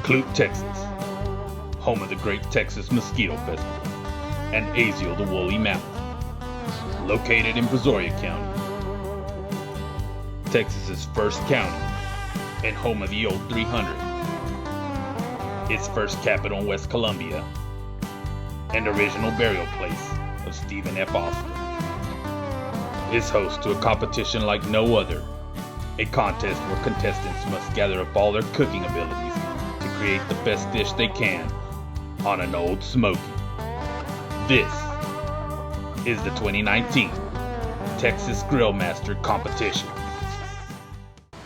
Clute, Texas, home of the Great Texas Mosquito Festival, and Azio the Woolly Mammoth, located in Brazoria County, Texas's first county, and home of the old 300, its first capital in West Columbia, and original burial place of Stephen F. Austin, is host to a competition like no other, a contest where contestants must gather up all their cooking abilities to create the best dish they can on an old Smokey. This is the 2019 Texas Grillmaster competition.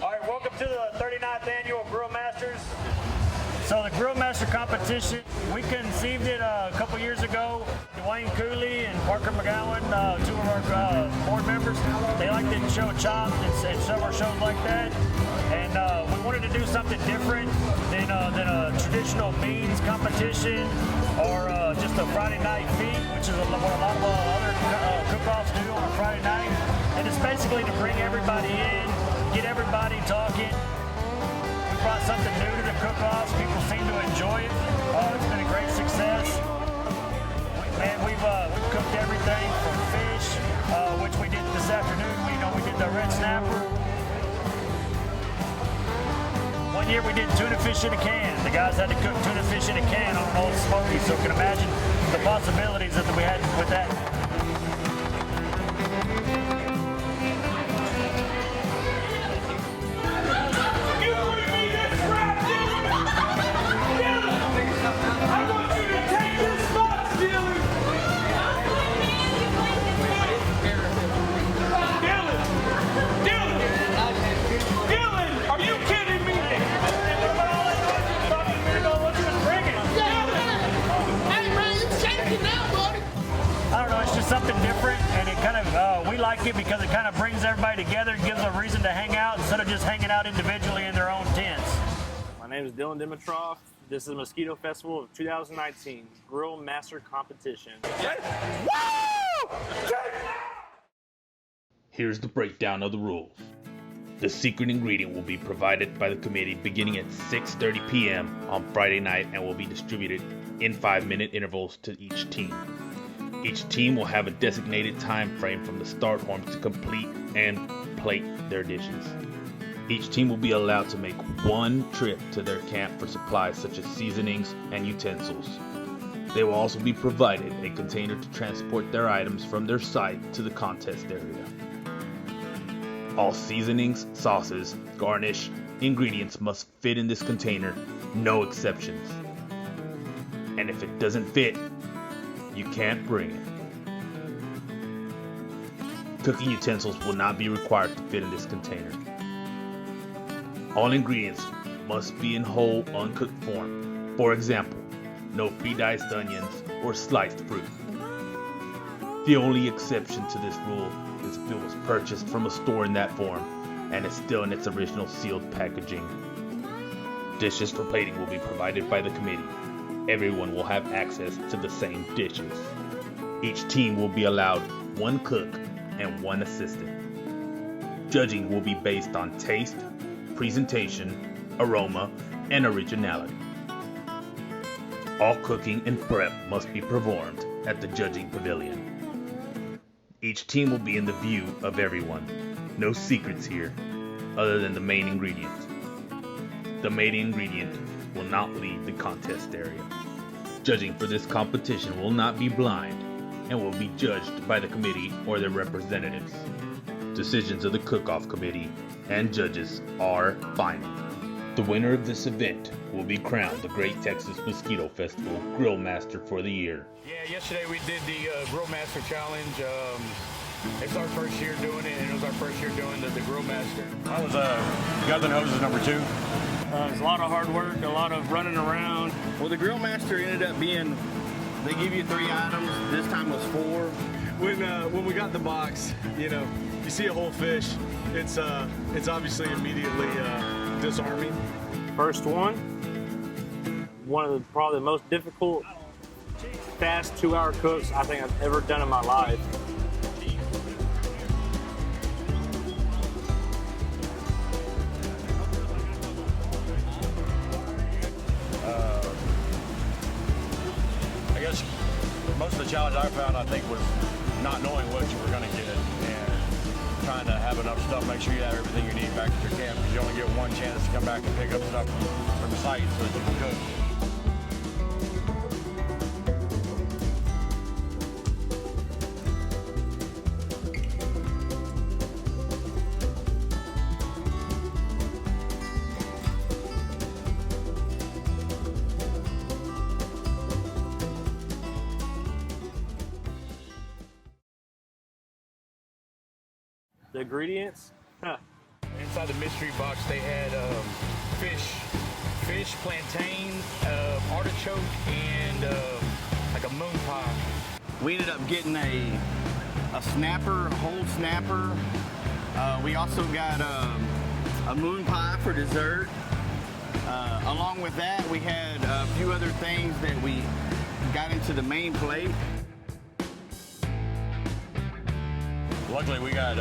All right, welcome to the 39th annual Grillmasters. So the Grillmaster competition, we conceived it a couple years ago. Dwayne Cooley and Parker McGowan, two of our board members, they like to show chops and several shows like that. And we wanted to do something different than a traditional beans competition or just a Friday night feast, which is what a lot of other cook-offs do on a Friday night. And it's basically to bring everybody in, get everybody talking. We brought something new to the cook-offs. People seem to enjoy it. It's been a great success. We've cooked everything from fish, which we did this afternoon. We did the red snapper. One year we did tuna fish in a can. The guys had to cook tuna fish in a can on an old Smokey, so you can imagine the possibilities that we had with that. Something different, and it kind of we like it because it kind of brings everybody together and gives them a reason to hang out instead of just hanging out individually in their own tents. My name is Dylan Dimitrov. This is the Mosquito Festival of 2019 Grill Master Competition. Here's the breakdown of the rules. The secret ingredient will be provided by the committee beginning at 6:30 p.m. on Friday night and will be distributed in 5-minute intervals to each team. Each team will have a designated time frame from the start horn to complete and plate their dishes. Each team will be allowed to make one trip to their camp for supplies such as seasonings and utensils. They will also be provided a container to transport their items from their site to the contest area. All seasonings, sauces, garnish, ingredients must fit in this container, no exceptions. And if it doesn't fit, you can't bring it. Cooking utensils will not be required to fit in this container. All ingredients must be in whole, uncooked form. For example, no pre-diced onions or sliced fruit. The only exception to this rule is if it was purchased from a store in that form and is still in its original sealed packaging. Dishes for plating will be provided by the committee. Everyone will have access to the same dishes. Each team will be allowed one cook and one assistant. Judging will be based on taste, presentation, aroma, and originality. All cooking and prep must be performed at the judging pavilion. Each team will be in the view of everyone. No secrets here, other than the main ingredient. The main ingredient will not leave the contest area. Judging for this competition will not be blind and will be judged by the committee or their representatives. Decisions of the cook-off committee and judges are final. The winner of this event will be crowned the Great Texas Mosquito Festival Grillmaster for the year. Yeah, yesterday we did the Grillmaster Challenge. It's our first year doing it, and it was our first year doing the Grillmaster. I was Guns N' Hoses number 2. It was a lot of hard work, a lot of running around. Well, the Grillmaster ended up being, they give you 3 items. This time was 4. When we got the box, you see a whole fish. It's obviously immediately disarming. First one of probably the most difficult, fast 2-hour cooks I think I've ever done in my life. guess most of the challenge I found, I think, was not knowing what you were going to get and trying to have enough stuff, make sure you have everything you need back at your camp, because you only get one chance to come back and pick up stuff from the site so that you can cook. The ingredients? Huh. Inside the mystery box, they had fish, plantain, artichoke, and like a moon pie. We ended up getting a snapper, a whole snapper. We also got a moon pie for dessert. Along with that, we had a few other things that we got into the main plate. Luckily, we got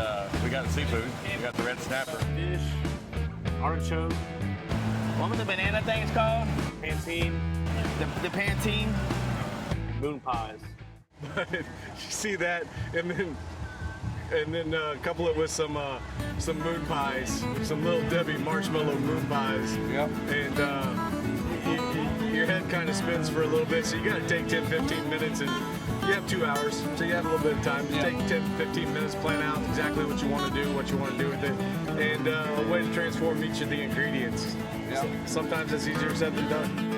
seafood. We got the red snapper. Fish, artichoke. What was the banana things called? Pantene. The pantene. Moon pies. You see that, and then couple it with some moon pies, some Little Debbie marshmallow moon pies. Yep. And your head kind of spins for a little bit, so you got to take 10-15 minutes, and you have 2 hours, so you have a little bit of time to take 10-15 minutes, plan out exactly what you want to do with it, and a way to transform each of the ingredients. Yep. So, sometimes it's easier said than done.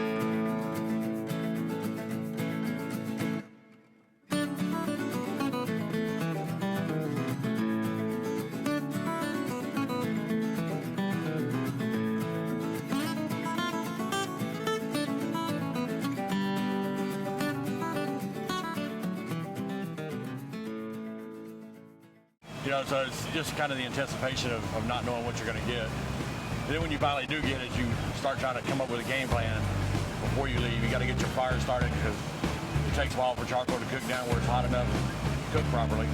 You know, so it's just kind of the anticipation of not knowing what you're going to get. And then when you finally do get it, you start trying to come up with a game plan before you leave. You got to get your fire started because it takes a while for charcoal to cook down where it's hot enough to cook properly.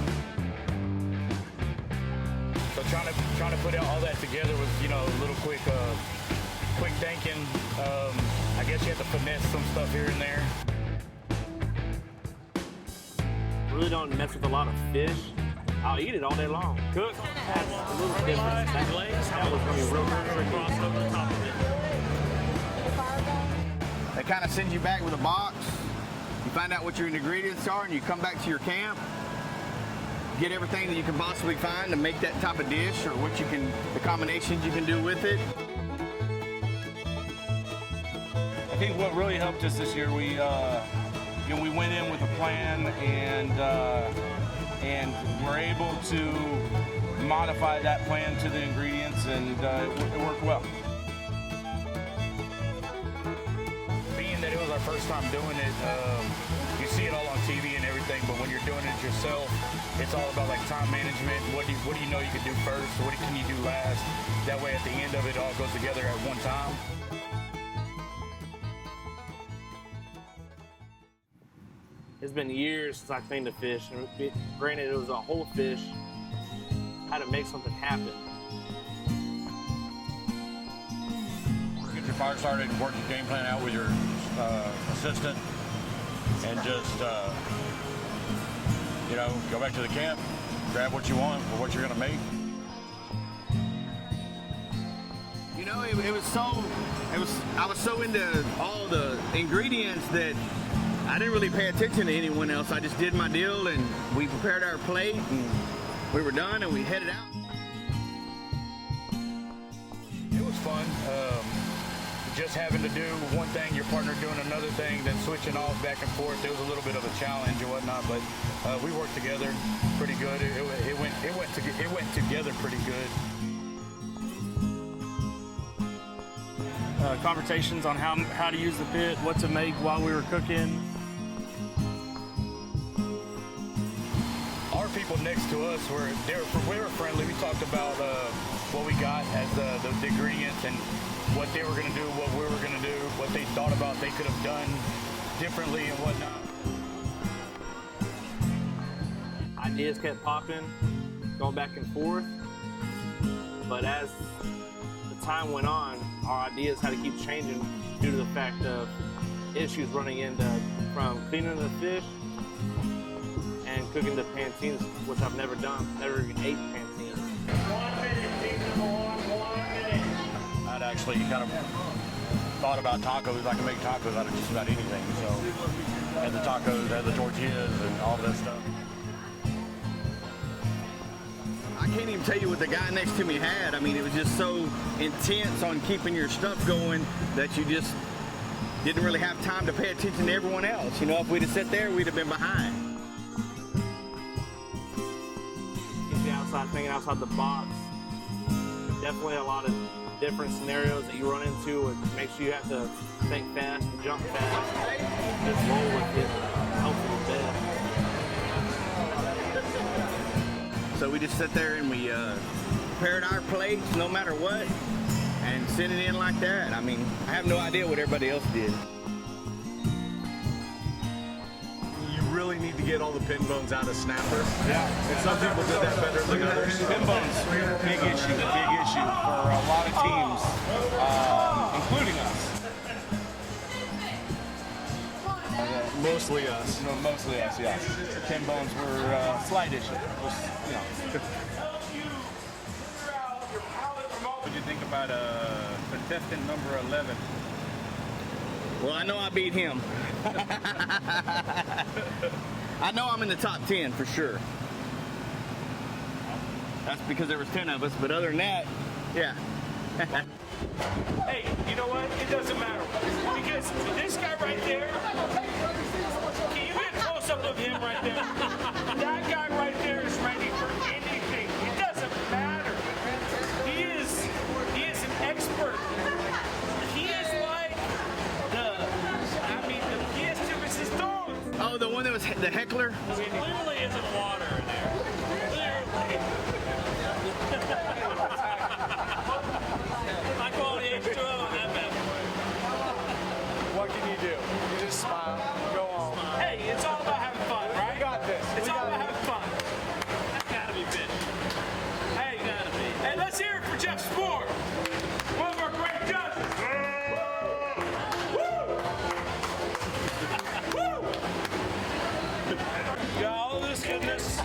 So trying to put all that together was, you know, a little quick thinking. I guess you have to finesse some stuff here and there. Really don't mess with a lot of fish. I'll eat it all day long. Cook has a little difference. That was going to be real tricky. Over the top of it. They kind of send you back with a box. You find out what your ingredients are, and you come back to your camp, get everything that you can possibly find to make that type of dish, or the combinations you can do with it. I think what really helped us this year, we went in with a plan and we're able to modify that plan to the ingredients, and it worked well. Being that it was our first time doing it, you see it all on TV and everything, but when you're doing it yourself, it's all about like time management. What do you know you can do first? What can you do last? That way at the end of it, all goes together at one time. It's been years since I cleaned a fish, and granted it was a whole fish. How to make something happen. Get your fire started and work your game plan out with your assistant, and just go back to the camp, grab what you want for what you're going to make. You know, I was so into all the ingredients that I didn't really pay attention to anyone else. I just did my deal, and we prepared our plate, and we were done, and we headed out. It was fun. Just having to do one thing, your partner doing another thing, then switching off back and forth. It was a little bit of a challenge and whatnot, but we worked together pretty good. It went together pretty good. Conversations on how to use the pit, what to make while we were cooking. Our people next to us were friendly. We talked about what we got as the ingredients and what they were going to do, what we were going to do, what they thought about they could have done differently and whatnot. Ideas kept popping, going back and forth, but as the time went on, our ideas had to keep changing due to the fact of issues running into from cleaning the fish and cooking the pantines, which I've never done. Never even ate pantines. 1 minute, team number one, 1 minute. I'd actually kind of thought about tacos. I can make tacos out of just about anything. So, had the tacos, had the tortillas, and all that stuff. I can't even tell you what the guy next to me had. I mean, it was just so intense on keeping your stuff going that you just didn't really have time to pay attention to everyone else. You know, if we'd have sat there, we'd have been behind. Get you outside, thinking outside the box. Definitely a lot of different scenarios that you run into. It makes you have to think fast, jump fast, just roll with it, help a little bit. So we just sat there and we prepared our plates no matter what and sent it in like that. I mean, I have no idea what everybody else did. You really need to get all the pin bones out of snapper. Yeah. And some people did that better than others. Pin bones, big issue for a lot of teams, including us. Mostly us. No, mostly us, yeah. Pin bones were a slight issue. What do you think about contestant number 11? Well, I know I beat him. I know I'm in the top 10 for sure. That's because there was 10 of us, but other than that, yeah. Hey, you know what? It doesn't matter. Because this guy right there, can you get a close-up of him right there? That guy right there is ready for anything. It doesn't matter. He is an expert. He is like the pièce de résistance. Oh, the one that was the heckler? There clearly isn't water in there. Clearly. I call the H2O on that bad boy. What can you do? You just smile, go on. Hey, it's all about having fun, right? We got this. It's all about having fun. That gotta be fish. Hey, gotta be. Hey, let's hear it for Jeff Spore, one of our great judges. Woo! Woo! Got all this goodness.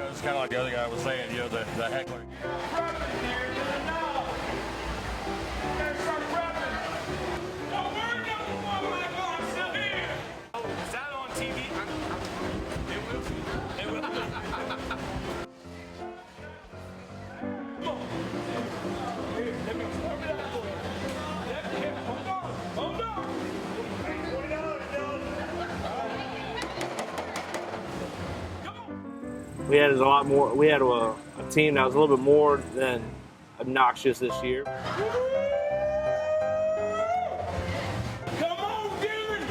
It's kind of like the other guy was saying, the heckler. Is that on TV? It will be. It will be. Come on. Here, let me over that for you. Hold on. Hold on. We had a lot more. We had a team that was a little bit more than obnoxious this year. Come on, Dylan!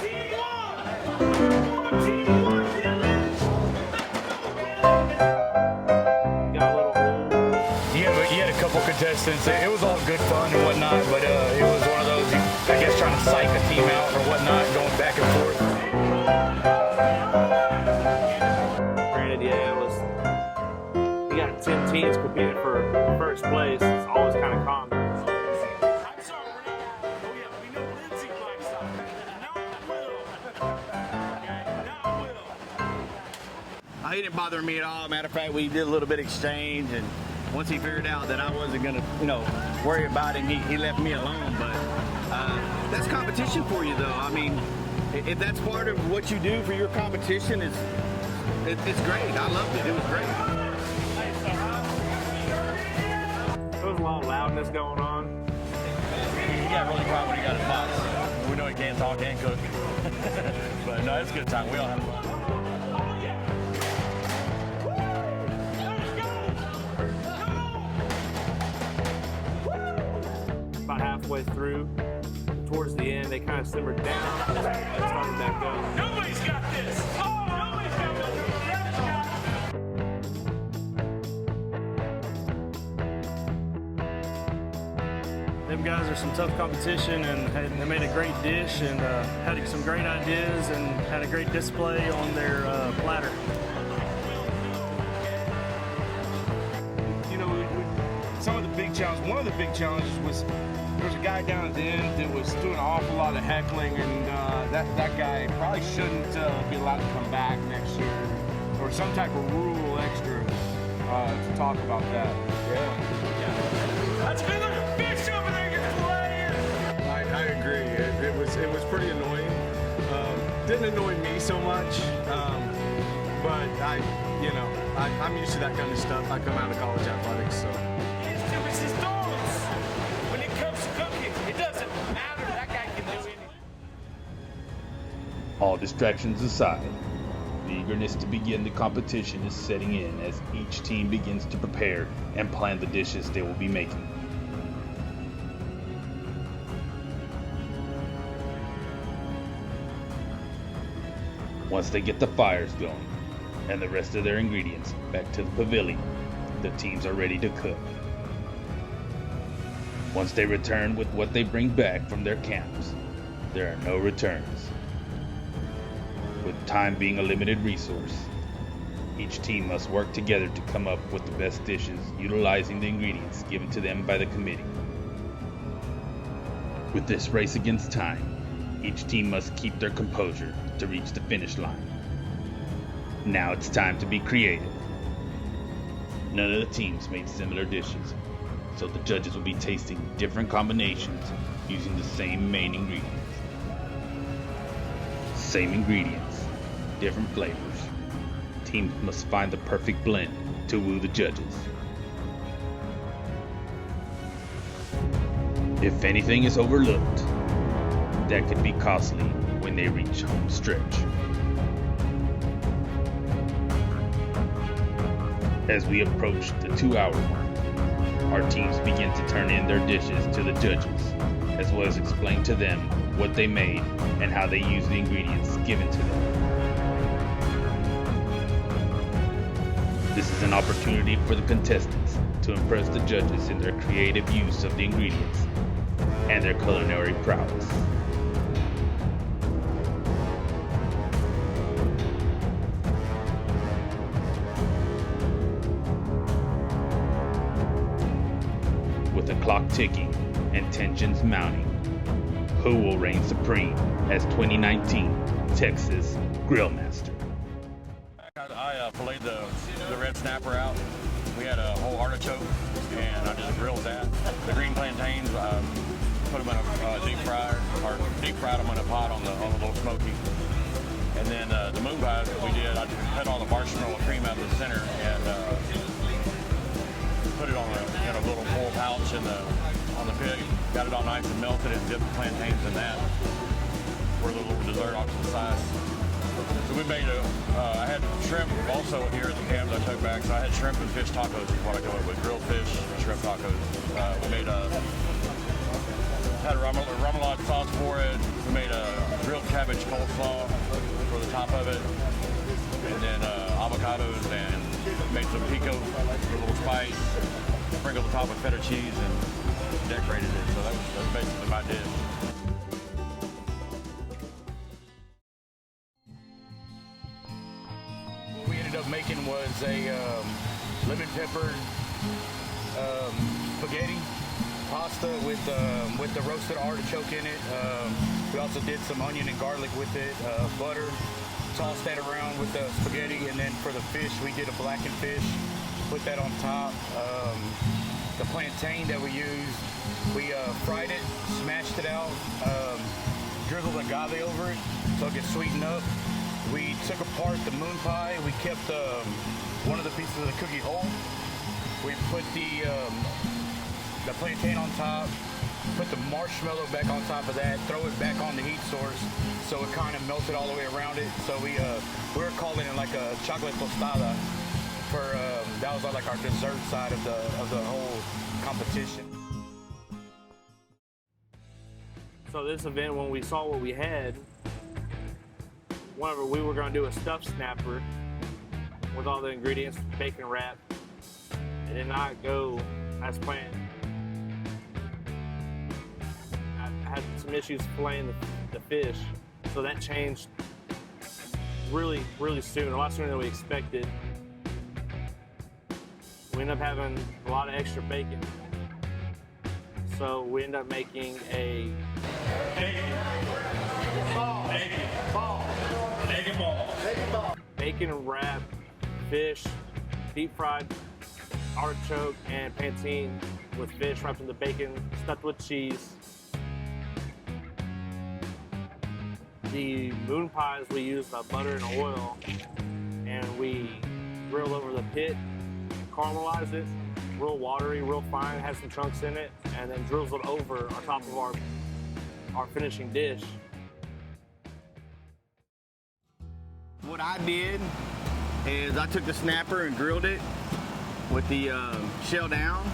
Team one! Come on, Team one, Dylan! Got a little old. You had a couple contestants. It was all good fun and whatnot, but it was one of those, I guess, trying to psych a team out or whatnot, going back and forth. Yeah, it was. We got 10 teams competing for first place. It's always kind of calm. I'm sorry, we're not. Oh, yeah, we know Lindsay likes something. Not Will. Okay, not Will. He didn't bother me at all. Matter of fact, we did a little bit of exchange, and once he figured out that I wasn't going to, worry about him, he left me alone. But that's competition for you, though. I mean, if that's part of what you do for your competition, it's great. I loved it. It was great. There was a lot of loudness going on. He got really quiet when he got his box. We know he can't talk and cook. But no, it's a good time. We all have fun. About halfway through, towards the end, they kind of simmered down and started back up. Nobody's got this. Oh, nobody's got this. Them guys are some tough competition, and they made a great dish and had some great ideas and had a great display on their platter. Some of the big big challenge. One of the big challenges was there was a guy down at the end that was doing an awful lot of heckling, and that guy probably shouldn't be allowed to come back next year, or some type of rule extra to talk about that. Yeah. That's a good looking fish over there you're playing. I agree. It was pretty annoying. Didn't annoy me so much, but I'm used to that kind of stuff. I come out of college athletics, so. It's his dogs. When it comes to cooking, it doesn't matter. That guy can do anything. All distractions aside, the eagerness to begin the competition is setting in as each team begins to prepare and plan the dishes they will be making. Once they get the fires going and the rest of their ingredients back to the pavilion, the teams are ready to cook. Once they return with what they bring back from their camps, there are no returns. With time being a limited resource, each team must work together to come up with the best dishes utilizing the ingredients given to them by the committee. With this race against time, each team must keep their composure to reach the finish line. Now it's time to be creative. None of the teams made similar dishes, so the judges will be tasting different combinations using the same main ingredients. Same ingredients, different flavors. Teams must find the perfect blend to woo the judges. If anything is overlooked, that could be costly when they reach home stretch. As we approach the 2-hour mark, our teams begin to turn in their dishes to the judges, as well as explain to them what they made and how they use the ingredients given to them. This is an opportunity for the contestants to impress the judges in their creative use of the ingredients and their culinary prowess. With the clock ticking and tensions mounting, who will reign supreme as 2019 Texas Grillmaster? I filleted the red snapper out. We had a whole artichoke, and I just grilled that. The green plantains, put them in a deep fried them in a pot on the little Smokey. And then the moon pies that we did, I cut all the marshmallow cream out of the center and put it on a little full pouch on the pig. Got it all nice and melted and dipped the plantains in that for a little dessert off to the side. So we made I had shrimp also here at the camp that I took back. So I had shrimp and fish tacos is what I go with grilled fish and shrimp tacos. We made had a remoulade sauce for it. We made a grilled cabbage coleslaw for the top of it. And then avocados and made some pico with a little spice. Sprinkled the top with feta cheese and decorated it. So that was basically my dish. What we ended up making was a lemon pepper spaghetti pasta with the roasted artichoke in it. We also did some onion and garlic with it, butter. Tossed that around with the spaghetti, and then for the fish, we did a blackened fish. Put that on top. The plantain that we used, we fried it, smashed it out, drizzled agave over it so it gets sweetened up. We took apart the moon pie. We kept one of the pieces of the cookie whole. We put the plantain on top, put the marshmallow back on top of that, throw it back on the heat source so it kind of melted all the way around it. So we were calling it like a chocolate tostada. That was like our dessert side of the whole competition. So this event, when we saw what we had, we were going to do a stuffed snapper with all the ingredients, bacon wrap. It did not go as planned. I had some issues filleting the fish, so that changed really, really soon, a lot sooner than we expected. We ended up having a lot of extra bacon, So we end up making a bacon wrapped fish, deep fried artichoke and plantain with fish wrapped in the bacon, stuffed with cheese. The moon pies, we use butter and oil, and we grill over the pit, caramelize it, real watery, real fine, has some chunks in it, and then drizzle it over on top of our finishing dish. What I did is I took the snapper and grilled it with the shell down.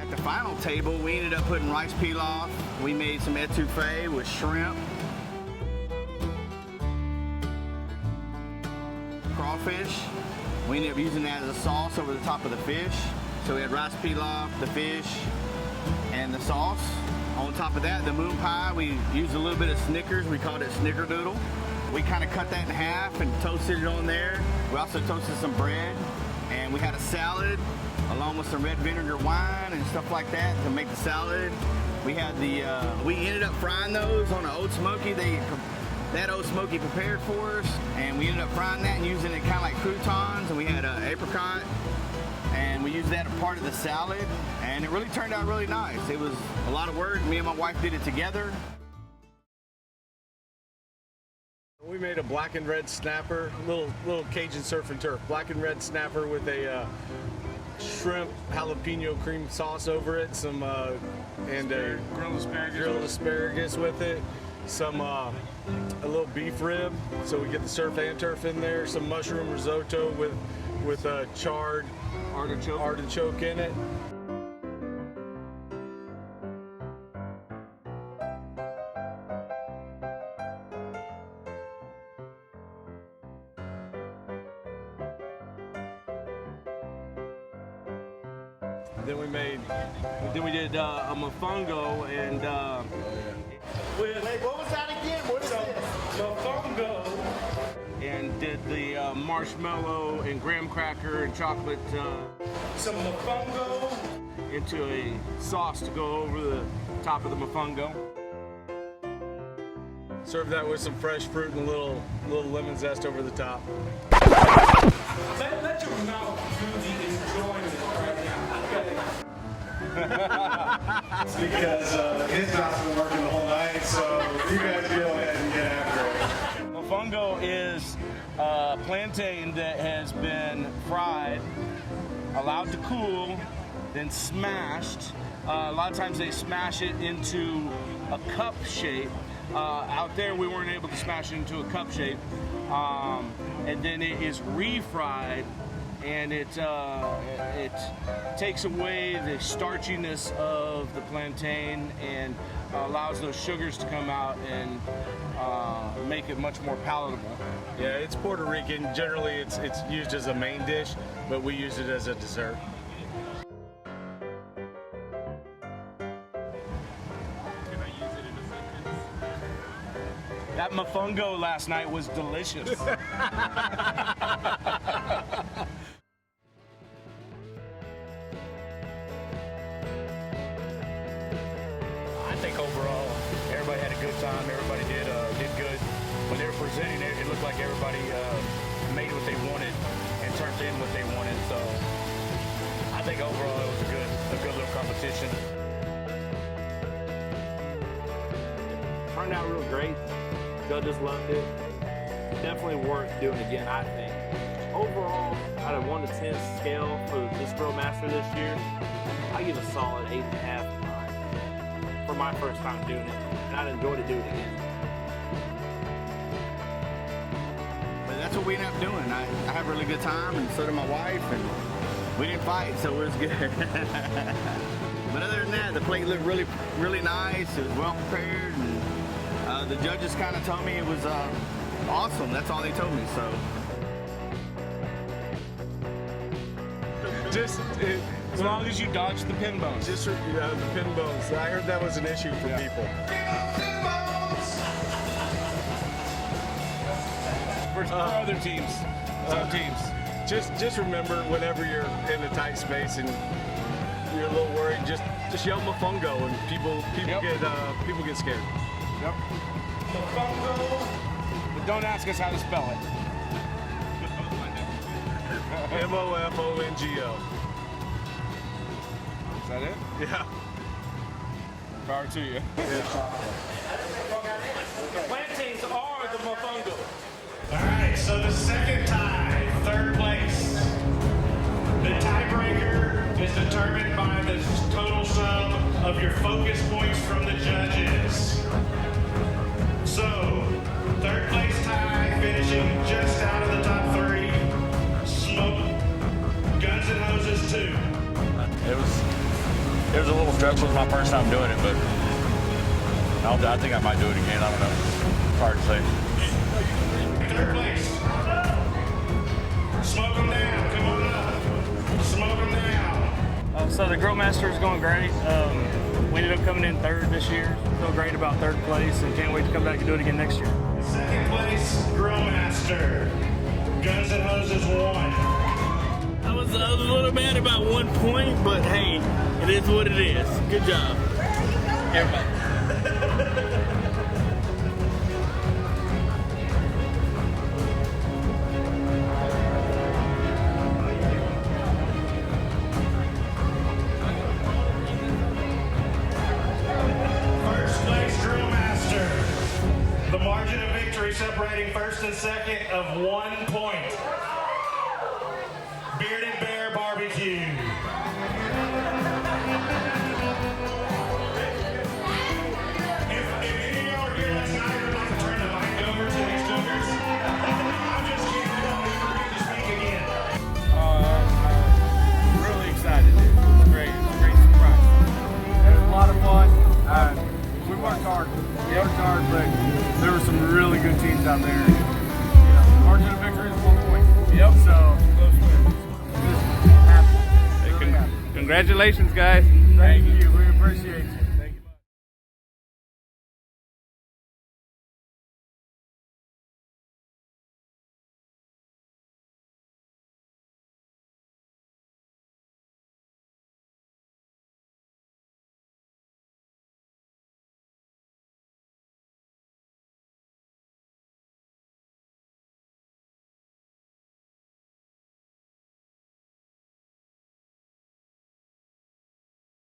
At the final table, we ended up putting rice pilaf. We made some etouffee with shrimp, crawfish. We ended up using that as a sauce over the top of the fish. So we had rice pilaf, the fish, and the sauce. On top of that, the moon pie, we used a little bit of Snickers. We called it Snickerdoodle. We kind of cut that in half and toasted it on there. We also toasted some bread, and we had a salad along with some red vinegar wine and stuff like that to make the salad. We had we ended up frying those on an old Smokey. That old Smokey prepared for us, and we ended up frying that and using it kind of like croutons, and we had apricot, and we used that as part of the salad, and it really turned out really nice. It was a lot of work. Me and my wife did it together. We made a black and red snapper, little Cajun surf and turf. Black and red snapper with a shrimp jalapeno cream sauce over it, some and a grilled asparagus with it, some a little beef rib, so we get the surf and turf in there, some mushroom risotto with a charred artichoke in it. Then we did a mofongo and Wait, what was that again? What is this? mofongo and did the marshmallow and graham cracker and chocolate some mofongo into a sauce to go over the top of the mofongo. Serve that with some fresh fruit and a little lemon zest over the top. Let your mouth do the enjoyment right now, okay? Because his mouth's been working the whole night, so you guys go ahead and get after it. Mofongo is plantain that has been fried, allowed to cool, then smashed. A lot of times they smash it into a cup shape. Out there we weren't able to smash it into a cup shape. And then it is refried, and it takes away the starchiness of the plantain and allows those sugars to come out and make it much more palatable. Yeah, it's Puerto Rican. Generally, it's used as a main dish, but we use it as a dessert. That mofongo last night was delicious. I think overall, everybody had a good time. Everybody did good. When they were presenting it, it looked like everybody made what they wanted and turned in what they wanted. So I think overall it was a good little competition. Turned out real great. Judges loved it. Definitely worth doing again, I think. Overall, out of 1 to 10 scale for this Grillmaster this year, I give a solid 8.5 for my first time doing it, and I'd enjoy to do it again. But that's what we ended up doing. I had a really good time, and so did my wife, and we didn't fight, so it was good. But other than that, the plate looked really, really nice. It was well prepared, and the judges kind of told me it was awesome. That's all they told me. So Just As long as you dodge the pin bones. the pin bones. I heard that was an issue for people. For other teams. Some teams. just remember whenever you're in a tight space and you're a little worried, just yell Mofongo and people get scared. Yep. Mofongo. But don't ask us how to spell it. Mofongo. Is that it? Yeah. Power to you. Plantains are the mofongo. All right, so the second tie, third place. The tiebreaker is determined by the total sum of your focus points from the judges. So, third place tie, finishing just out of the top 3. Guns and Hoses 2. It was a little stressful. It was my first time doing it, but I think I might do it again. I don't know. It's hard to say. Third place. Smoke them down. Come on up. Smoke them down. So the Grillmaster is going great. We ended up coming in third this year. Feel great about third place and can't wait to come back and do it again next year. Second place, Grillmaster. Guns and Hoses 1. I was a little mad about 1 point, but hey, it is what it is. Good job, everybody. First place, Grillmaster. The margin of victory separating first and second of 1 point. Bearded Bear Barbecue. If any of y'all are here last night and would like to turn the mic over to these cookers, I'm just kidding. I don't need for you to speak again. I'm really excited, dude. It's great. It's a great surprise. It was a lot of fun. We worked hard. We worked hard, but there were some really good teams out there. Margin of victory is 1 point. Yep. So, close win. Just happy. Really happy. Congratulations, guys. Thank you.